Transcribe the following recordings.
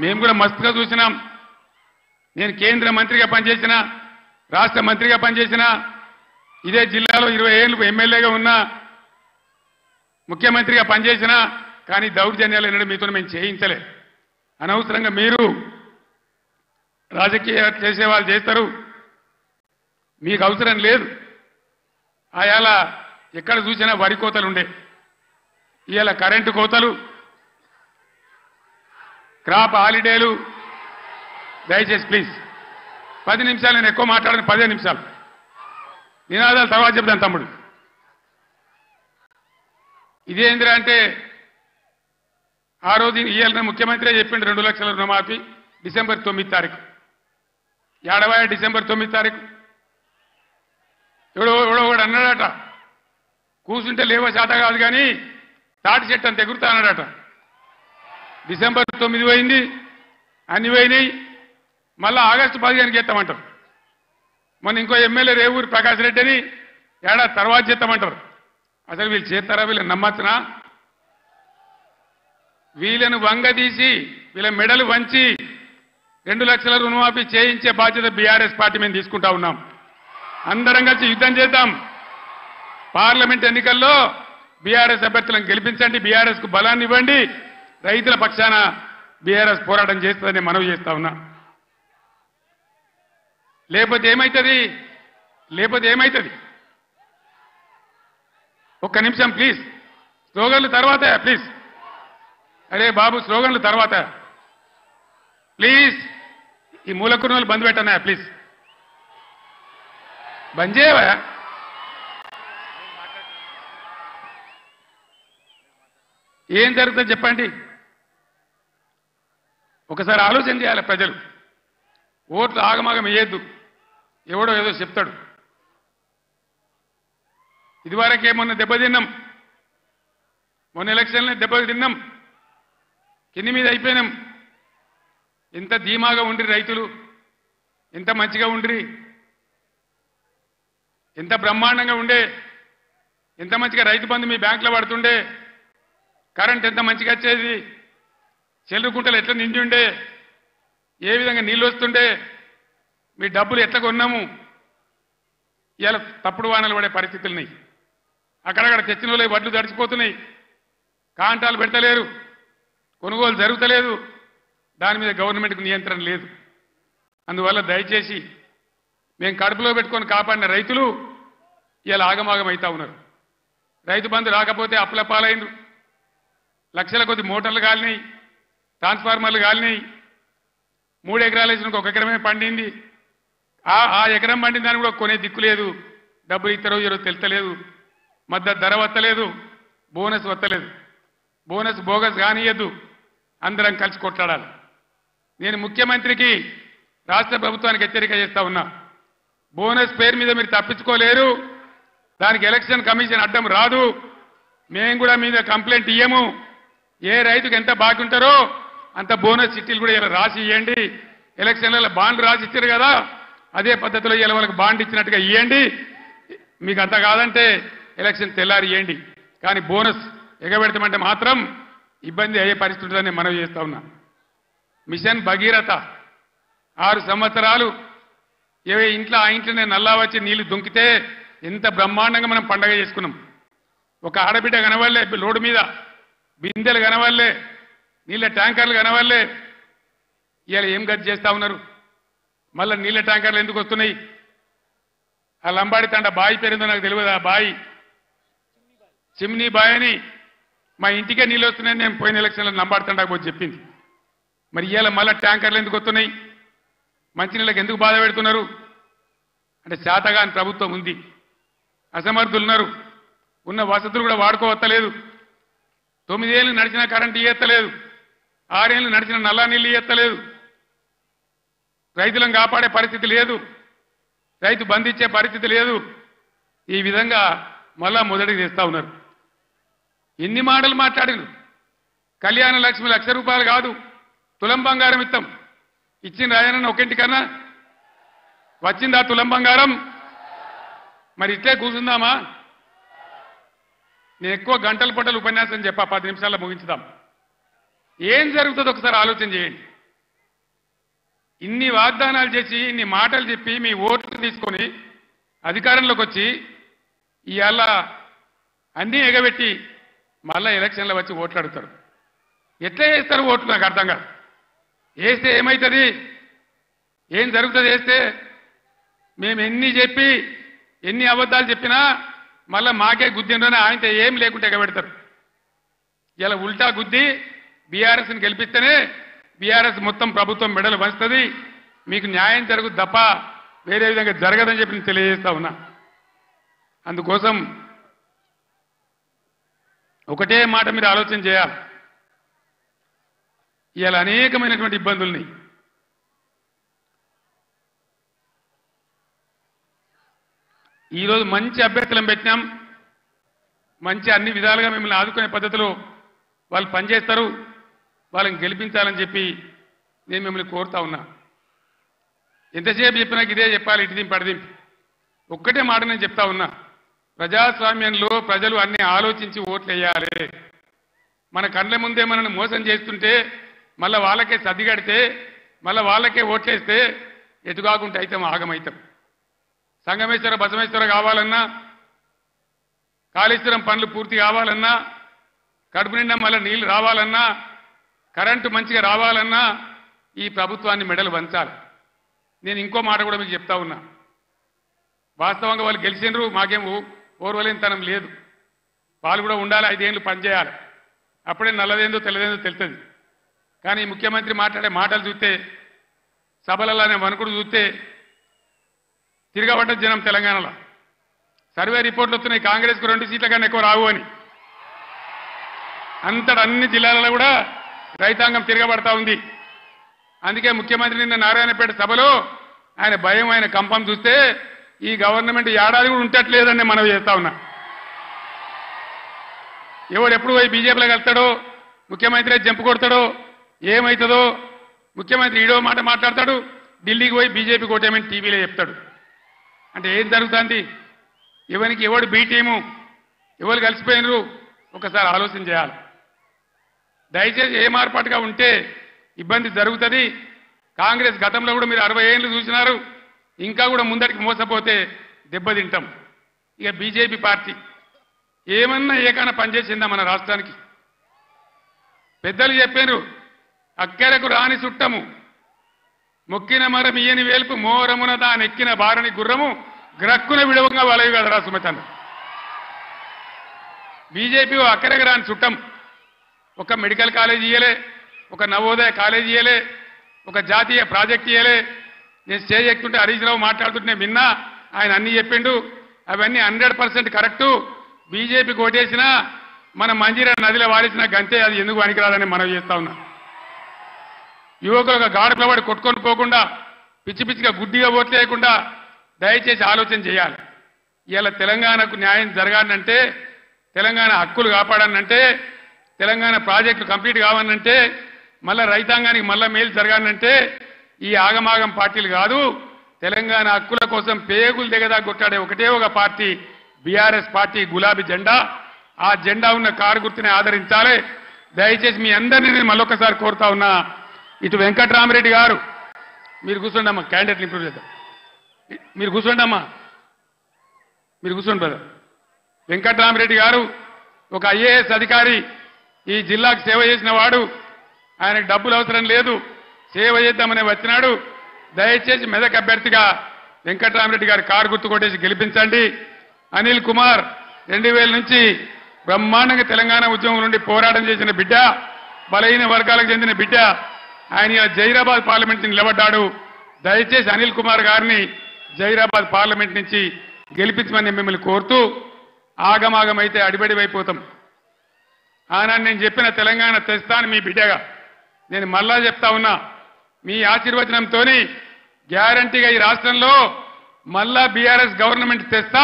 మేము కూడా మస్తుగా చూసినాం. నేను కేంద్ర మంత్రిగా పనిచేసిన, రాష్ట్ర మంత్రిగా పనిచేసిన, ఇదే జిల్లాలో 20 ఏళ్ళు ఎమ్మెల్యేగా ఉన్నా, ముఖ్యమంత్రిగా పనిచేసిన, కానీ దౌర్జన్యాలు ఎన్నడూ మీతో మేము చేయించలే. అనవసరంగా మీరు రాజకీయాలు చేసే వాళ్ళు చేస్తారు, మీకు అవసరం లేదు. ఆయాల ఎక్కడ చూసినా వరి కోతలు ఉండే, ఇవాళ కరెంటు కోతలు, క్రాప్ హాలిడేలు. దయచేసి ప్లీజ్ 10 నిమిషాలు, నేను ఎక్కువ మాట్లాడను, 15 నిమిషాలు నినాదాలు తర్వాత చెప్తాను తమ్ముడు. ఇదేంద్రా అంటే ఆ రోజు ఇవాళ ముఖ్యమంత్రి చెప్పిండు 2 లక్షల రుణమాఫీ డిసెంబర్ 9 తారీఖు. ఏడవాయ డిసెంబర్ 9 తారీఖు ఎవడో కూడా అన్నాడట, కూర్చుంటే లేవో శాత కాదు కానీ తాటి చెట్టు అంత ఎగురుతా అన్నాడట. డిసెంబర్ 9 పోయింది, అన్ని పోయినాయి. మళ్ళా ఆగస్టు 15కి చేస్తామంటారు. మొన్న ఇంకో ఎమ్మెల్యే రేవూరి ప్రకాష్ రెడ్డి అని ఏడాది తర్వాత చేస్తామంటారు. అసలు వీళ్ళు చేస్తారా? వీళ్ళని నమ్మచ్చునా? వీళ్ళను వంగదీసి వీళ్ళ మెడలు వంచి 2 లక్షల రుణమాఫీ చేయించే బాధ్యత బీఆర్ఎస్ పార్టీ మేము తీసుకుంటా ఉన్నాం. అందరం కలిసి యుద్ధం చేద్దాం. పార్లమెంట్ ఎన్నికల్లో బీఆర్ఎస్ అభ్యర్థులను గెలిపించండి, బీఆర్ఎస్ కు బలాన్ని ఇవ్వండి. రైతుల పక్షాన బీఆర్ఎస్ పోరాటం చేస్తుందని మనవి చేస్తా ఉన్నా. లేకపోతే ఏమైతుంది? ఒక్క నిమిషం ప్లీజ్. స్లోగన్లు తర్వాత ప్లీజ్. అరే బాబు, స్లోగన్లు తర్వాత ప్లీజ్. ఈ మూలకుర్నోళ్ళు బంద్ పెట్టనా ప్లీజ్, బంద్ చేయవా? ఏం జరుగుతుంది చెప్పండి. ఒకసారి ఆలోచన చేయాలి ప్రజలు. ఓట్లు ఆగమాగం వేయద్దు, ఎవడో ఏదో చెప్తాడు. ఇదివరకే మొన్న దెబ్బతిన్నాం, మొన్న ఎలక్షన్లో దెబ్బతిన్నాం, కింది మీద అయిపోయినాం. ఎంత ధీమాగా ఉండ్రి రైతులు, ఎంత మంచిగా ఉండ్రి, ఎంత బ్రహ్మాండంగా ఉండే, ఎంత మంచిగా రైతు బంధు మీ బ్యాంకులో పడుతుండే, కరెంట్ ఎంత మంచిగా వచ్చేది, చెల్లుకుంటలు ఎట్లా నిండి ఉండే, ఏ విధంగా నీళ్ళు వస్తుండే, మీ డబ్బులు ఎట్లా కొన్నాము. ఇలా తప్పుడు వానలు పడే పరిస్థితులున్నాయి. అక్కడక్కడ తెచ్చిన వాళ్ళు వడ్లు తడిచిపోతున్నాయి, కాంటాలు పెడతలేరు, కొనుగోలు జరుగుతలేదు, దాని మీద గవర్నమెంట్కు నియంత్రణ లేదు. అందువల్ల దయచేసి మేము కడుపులో పెట్టుకొని కాపాడిన రైతులు ఇలా ఆగమాగం అవుతా ఉన్నారు. రైతు బంధు రాకపోతే అప్పుల పాలైండ్రు, లక్షల కొద్ది మోటార్లు కాలినాయి, ట్రాన్స్ఫార్మర్లు కాలినాయి. 3 ఎకరాలు వేసిన 1 ఎకరమే పండింది. ఆ ఎకరం పండిన దాన్ని కూడా కొనే దిక్కు లేదు. డబ్బులు ఇస్తారో ఈరోజు తెలుస్తలేదు, మద్దతు ధర వత్తలేదు, బోనస్ వత్తలేదు. బోనస్ బోగస్ కానియద్దు, అందరం కలిసి కొట్లాడాలి. నేను ముఖ్యమంత్రికి, రాష్ట్ర ప్రభుత్వానికి హెచ్చరిక చేస్తా ఉన్నా. బోనస్ పేరు మీద మీరు తప్పించుకోలేరు. దానికి ఎలక్షన్ కమిషన్ అడ్డం రాదు. మేము కూడా మీద కంప్లైంట్ ఇయ్యము. ఏ రైతుకు ఎంత బాకీ ఉంటారో అంత బోనస్ చిట్టీలు కూడా ఇలా రాసి ఇవ్వండి. ఎలక్షన్లలో బాండ్ రాసి ఇచ్చారు కదా, అదే పద్ధతిలో ఇలా వాళ్ళకి బాండ్ ఇచ్చినట్టుగా ఇవ్వండి. మీకు అంత కాదంటే ఎలక్షన్ తెల్లారి ఇవ్వండి. కానీ బోనస్ ఎగబెడతామంటే మాత్రం ఇబ్బంది అయ్యే పరిస్థితి ఉంటుందని మనవి చేస్తా ఉన్నా. మిషన్ భగీరథ 6 సంవత్సరాలు ఇంట్లో ఆ ఇంట్లోనే నల్లా వచ్చి నీళ్లు దుంకితే ఎంత బ్రహ్మాండంగా మనం పండగ చేసుకున్నాం. ఒక ఆడబిడ్డ కనవల్లే, రోడ్డు మీద బిందెలు కనవల్లే, నీళ్ళ ట్యాంకర్లు కనవల్లే. ఇవాళ ఏం గతి చేస్తా ఉన్నారు? మళ్ళీ నీళ్ళ ట్యాంకర్లు ఎందుకు వస్తున్నాయి? ఆ లంబాడి తండ బాయి పేరుందో నాకు తెలియదు. ఆ బాయి చిమ్నీ బాయ్ అని మా ఇంటికే నీళ్ళు వస్తున్నాయని నేను పోయిన ఎలక్షన్లో లంబాడి తండకు పోయి చెప్పింది. మరి ఇవాళ మళ్ళీ ట్యాంకర్లు ఎందుకు వస్తున్నాయి? మంచినీళ్ళకి ఎందుకు బాధ పెడుతున్నారు? అంటే శాతగాని ప్రభుత్వం ఉంది, అసమర్థులున్నారు, ఉన్న వసతులు కూడా వాడుకోవత్తలేదు. 9 ఏళ్ళు నడిచిన కరెంటు ఇయ్యత్తలేదు, 6 ఏళ్ళు నడిచిన నల్లా నీళ్ళు ఇయ్యత్తలేదు. రైతులను కాపాడే పరిస్థితి లేదు, రైతు బంధించే పరిస్థితి లేదు. ఈ విధంగా మళ్ళా మొదటికి తెస్తా ఉన్నారు. ఎన్ని మాటలు మాట్లాడిను. కళ్యాణ లక్ష్మి ₹1,00,000 కాదు, తులం బంగారం ఇస్తాం. ఇచ్చిన రాయనన్న ఒకింటికన్నా వచ్చిందా తులం బంగారం? మరి ఇట్లే కూర్చుందామా? నేను ఎక్కువ గంటల పట్టలు ఉపన్యాసం చెప్పా, 10 నిమిషాల్లో ముగించుదాం. ఏం జరుగుతుందో ఒకసారి ఆలోచన చేయండి. ఇన్ని వాగ్దానాలు చేసి ఇన్ని మాటలు చెప్పి మీ ఓట్లు తీసుకొని అధికారంలోకి వచ్చి ఇవాళ అన్నీ ఎగబెట్టి మళ్ళా ఎలక్షన్లో వచ్చి ఓట్లు అడుగుతారు. ఎట్లా వేస్తారు ఓట్లు నాకు అర్థం కాదు. వేస్తే ఏమవుతుంది, ఏం జరుగుతుంది వేస్తే? మేము ఎన్ని చెప్పి ఎన్ని అబద్ధాలు చెప్పినా మళ్ళా మాకే గుద్దిండ్రని ఆయనతో ఏం లేకుంటే ఎగబెడతారు. ఇలా ఉల్టా గుద్ది బీఆర్ఎస్ని గెలిపిస్తేనే బీఆర్ఎస్ మొత్తం ప్రభుత్వం మెడలు వంచుతుంది, మీకు న్యాయం జరుగుతుంది తప్ప వేరే విధంగా జరగదని చెప్పి నేను తెలియజేస్తా ఉన్నా. అందుకోసం ఒకటే మాట మీరు ఆలోచన చేయాలి. ఇవాళ అనేకమైనటువంటి ఇబ్బందుల్ని ఈరోజు మంచి అభ్యర్థులను పెట్టినాం, మంచి అన్ని విధాలుగా మిమ్మల్ని ఆదుకునే పద్ధతిలో వాళ్ళు పనిచేస్తారు, వాళ్ళని గెలిపించాలని చెప్పి నేను మిమ్మల్ని కోరుతా ఉన్నా. ఎంతసేపు చెప్పినా ఇదే చెప్పాలి, ఇటు దింపి అడిదింపి. ఒక్కటే మాట నేను చెప్తా ఉన్నా, ప్రజాస్వామ్యంలో ప్రజలు అన్ని ఆలోచించి ఓట్లు వేయాలి. మన కళ్ళ ముందే మనల్ని మోసం చేస్తుంటే మళ్ళీ వాళ్ళకే సర్దిగడితే మళ్ళీ వాళ్ళకే ఓట్లేస్తే ఎటుకాకుంటే అయితే ఆగమవుతాం. సంగమేశ్వర బసమేశ్వర కావాలన్నా, కాళేశ్వరం పనులు పూర్తి కావాలన్నా, కడుపు నిండా మళ్ళీ నీళ్లు రావాలన్నా, కరెంటు మంచిగా రావాలన్నా ఈ ప్రభుత్వాన్ని మెడలు వంచాలి. నేను ఇంకో మాట కూడా మీకు చెప్తా ఉన్నా, వాస్తవంగా వాళ్ళు గెలిచినరు, మాకేం ఓర్వలేనితనం లేదు. వాళ్ళు కూడా ఉండాలి, 5 ఏళ్ళు పనిచేయాలి, అప్పుడే నల్లదేందో తెల్లదేందో తెలుస్తుంది. కానీ ముఖ్యమంత్రి మాట్లాడే మాటలు చూస్తే, సభలలోనే వణుకుడు చూస్తే తిరగబడ్డ జనం తెలంగాణలో. సర్వే రిపోర్ట్లు వస్తున్నాయి, కాంగ్రెస్కు 2 సీట్ల కన్నా ఎక్కువ రావు అని. అంతటా అన్ని జిల్లాలలో కూడా రైతాంగం తిరగబడతా ఉంది. అందుకే ముఖ్యమంత్రి నిన్న నారాయణపేట సభలో ఆయన భయం, ఆయన కంపం చూస్తే ఈ గవర్నమెంట్ ఏడాది కూడా ఉంటట్లేదని మనం చేస్తా ఉన్నా. ఎవడు ఎప్పుడు పోయి బీజేపీలో కలుస్తాడో, ముఖ్యమంత్రి జంపు కొడతాడో, ఏమవుతుందో, ముఖ్యమంత్రి ఈడో మాట మాట్లాడతాడు, ఢిల్లీకి పోయి బీజేపీ కోటేమని టీవీలో చెప్తాడు. అంటే ఏం జరుగుతుంది? ఎవరికి ఎవడు బీ టీము, ఎవరు కలిసిపోయినరు ఒకసారి ఆలోచన చేయాలి. దయచేసి ఏ మార్పాటుగా ఉంటే ఇబ్బంది జరుగుతుంది. కాంగ్రెస్ గతంలో కూడా మీరు 60 ఏళ్ళు చూసినారు, ఇంకా కూడా ముందటికి మోసపోతే దెబ్బతింటాం. ఇక బీజేపీ పార్టీ ఏమన్నా ఏకైనా పనిచేసిందా మన రాష్ట్రానికి? పెద్దలు చెప్పారు, అక్కరకు రాని చుట్టము మొక్కిన మరం ఇయ్యని వేల్పు మోరమున దానెక్కిన బారని గుర్రము గ్రక్కున విడవంగా వలవి కదరా సుమతన్న. బీజేపీ అక్కరకు రాని చుట్టం. ఒక మెడికల్ కాలేజ్ ఇయ్యలే, ఒక నవోదయ కాలేజ్ ఇయ్యలే, ఒక జాతీయ ప్రాజెక్ట్ ఇయ్యలే. నేను స్టేజ్ ఎక్కుతుంటే హరీష్ రావు మాట్లాడుతుంటే విన్నా, ఆయన అన్ని చెప్పిండు. అవన్నీ 100% కరెక్టు. బీజేపీకి ఓటేసినా మన మంజీరా నదిలో వాడేసిన గంతే, అది ఎందుకు పనికిరాదని మనం చేస్తా ఉన్నా. యువకులు గాడుపుల పడి కొట్టుకొని పోకుండా, పిచ్చి పిచ్చిగా గుడ్డిగా ఓట్లు వేయకుండా దయచేసి ఆలోచన చేయాలి. ఇవాళ తెలంగాణకు న్యాయం జరగాలంటే, తెలంగాణ హక్కులు కాపాడాలంటే, తెలంగాణ ప్రాజెక్టులు కంప్లీట్ కావాలంటే, మళ్ళా రైతాంగానికి మళ్ళా మేలు జరగాలంటే ఈ ఆగమాగం పార్టీలు కాదు. తెలంగాణ హక్కుల కోసం పేగులు దిగదా కొట్టాడే ఒకటే ఒక పార్టీ బీఆర్ఎస్ పార్టీ, గులాబీ జెండా. ఆ జెండా ఉన్న కారు గుర్తుని ఆదరించాలి. దయచేసి మీ అందరినీ నేను మళ్ళొకసారి కోరుతా ఉన్నా. ఇటు వెంకట్రామరెడ్డి గారు, మీరు కూర్చోండి అమ్మా, క్యాండిడేట్లు ఇంప్రూవ్ చేద్దాం. మీరు కూర్చోండి అమ్మా, మీరు కూర్చోండి బ్రదర్. వెంకట్రామరెడ్డి గారు ఒక ఐఏఎస్ అధికారి, ఈ జిల్లాకు సేవ చేసిన వాడు. ఆయనకు డబ్బులు అవసరం లేదు, సేవ చేద్దామని వచ్చినాడు. దయచేసి మెదక్ అభ్యర్థిగా వెంకట్రామరెడ్డి గారు కారు గుర్తు కొట్టేసి గెలిపించండి. అనిల్ కుమార్ 2000 నుంచి బ్రహ్మాండంగా తెలంగాణ ఉద్యమం నుండి పోరాటం చేసిన బిడ్డ, బలహీన వర్గాలకు చెందిన బిడ్డ. ఆయన జైరాబాద్ పార్లమెంట్ నుంచి నిలబడ్డాడు. దయచేసి అనిల్ కుమార్ గారిని జైరాబాద్ పార్లమెంట్ నుంచి గెలిపించమని మిమ్మల్ని కోరుతూ, ఆగమాగమైతే అడిబడి అయిపోతాం. ఆనాడు నేను చెప్పిన తెలంగాణ తెస్తాను మీ బిడ్డగా. నేను మళ్ళా చెప్తా ఉన్నా, మీ ఆశీర్వచనంతో గ్యారంటీగా ఈ రాష్ట్రంలో మళ్ళా బీఆర్ఎస్ గవర్నమెంట్ తెస్తా.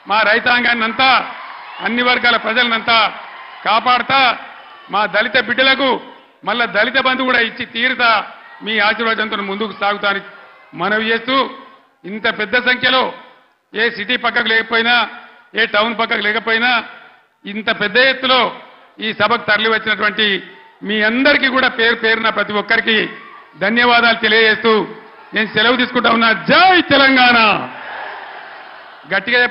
మా రైతాంగాన్ని అంతా, అన్ని వర్గాల ప్రజలనంతా కాపాడతా. మా దళిత బిడ్డలకు మళ్ళా దళిత బంధు కూడా ఇచ్చి తీరుతా. మీ ఆశీర్వాదంతో ముందుకు సాగుతానికి మనవి చేస్తూ, ఇంత పెద్ద సంఖ్యలో ఏ సిటీ పక్కకు లేకపోయినా, ఏ టౌన్ పక్కకు లేకపోయినా, ఇంత పెద్ద ఎత్తులో ఈ సభకు తరలి వచ్చినటువంటి మీ అందరికీ కూడా పేరు పేరున ప్రతి ఒక్కరికి ధన్యవాదాలు తెలియజేస్తూ నేను సెలవు తీసుకుంటా ఉన్నా. జై తెలంగాణ. గట్టిగా చెప్పాలి.